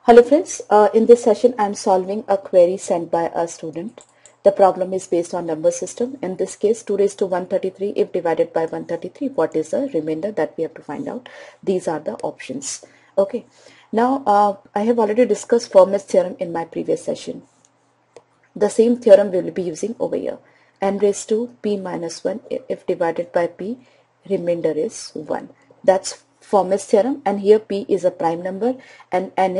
Hello friends, in this session I am solving a query sent by a student. The problem is based on number system. In this case 2 raised to 133 if divided by 133, what is the remainder that we have to find out. These are the options. Okay, now I have already discussed Fermat's theorem in my previous session. The same theorem we will be using over here. N raised to p minus 1 if divided by p, remainder is 1. That's Fermat's theorem, and here p is a prime number and n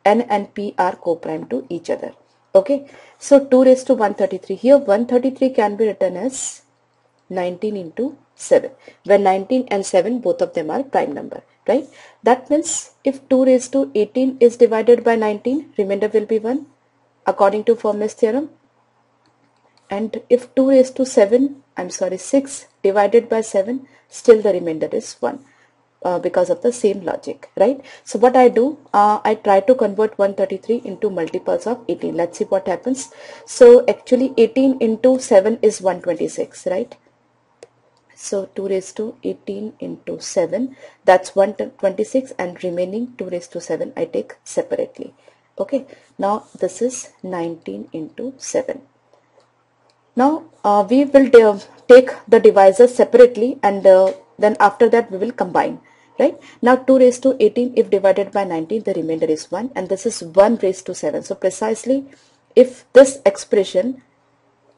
and p are co-prime to each other. Okay, so 2 raised to 133. Here 133 can be written as 19 into 7, where 19 and 7 both of them are prime number, right? That means if 2 raised to 18 is divided by 19, remainder will be 1 according to Fermat's theorem. And if 2 raised to 6 divided by 7, still the remainder is 1. Because of the same logic, right? So what I do, I try to convert 133 into multiples of 18. Let's see what happens. So actually 18 into 7 is 126, right? So 2 raised to 18 into 7, that's 126, and remaining 2 raised to 7 I take separately. Okay, now this is 19 into 7. Now we will take the divisors separately, and then after that we will combine, right? Now 2 raised to 18 if divided by 19, the remainder is 1, and this is 1 raised to 7. So precisely if this expression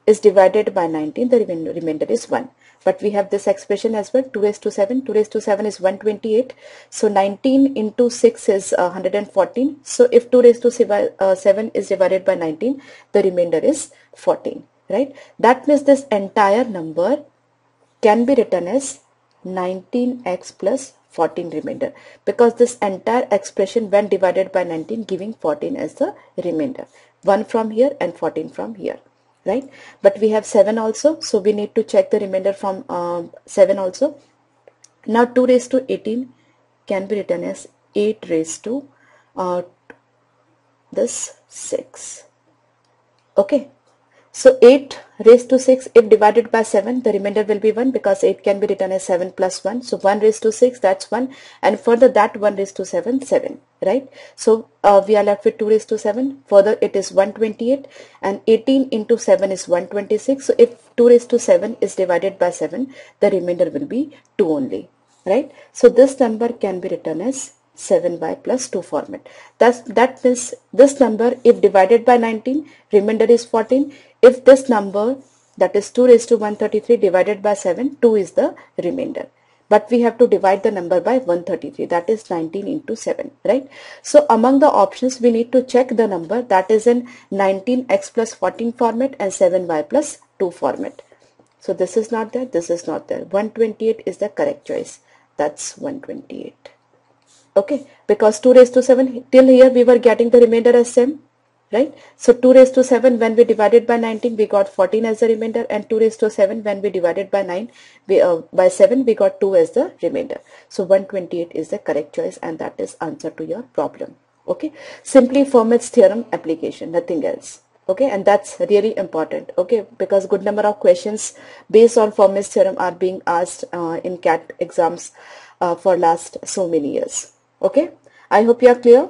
is divided by 19, the remainder is 1. But we have this expression as well, 2 raised to 7. 2 raised to 7 is 128. So 19 into 6 is 114. So if 2 raised to 7 is divided by 19, the remainder is 14, right? That means this entire number can be written as 19x plus 14 remainder, because this entire expression when divided by 19 giving 14 as the remainder. 1 from here and 14 from here, right? But we have 7 also, so we need to check the remainder from 7 also. Now 2 raised to 18 can be written as 8 raised to this 6. Okay, so 8 raised to 6 if divided by 7, the remainder will be 1, because 8 can be written as 7 plus 1. So 1 raised to 6, that's 1, and further that 1 raised to 7, 7, right? So we are left with 2 raised to 7. Further it is 128, and 18 into 7 is 126. So if 2 raised to 7 is divided by 7, the remainder will be 2 only, right? So this number can be written as 7y plus 2 format. That means this number if divided by 19, remainder is 14. If this number, that is 2 raised to 133 divided by 7, 2 is the remainder. But we have to divide the number by 133, that is 19 into 7, right? So among the options we need to check the number that is in 19x plus 14 format and 7y plus 2 format. So this is not there, this is not there. 128 is the correct choice. That's 128. Okay, because 2 raised to 7, till here we were getting the remainder as same, right? So 2 raised to 7 when we divided by 19, we got 14 as the remainder, and 2 raised to 7 when we divided by 9, by 7 we got 2 as the remainder. So 128 is the correct choice, and that is answer to your problem. Okay, simply Fermat's theorem application, nothing else. Okay, and that's really important, okay, because good number of questions based on Fermat's theorem are being asked in CAT exams for last so many years. Okay, I hope you are clear.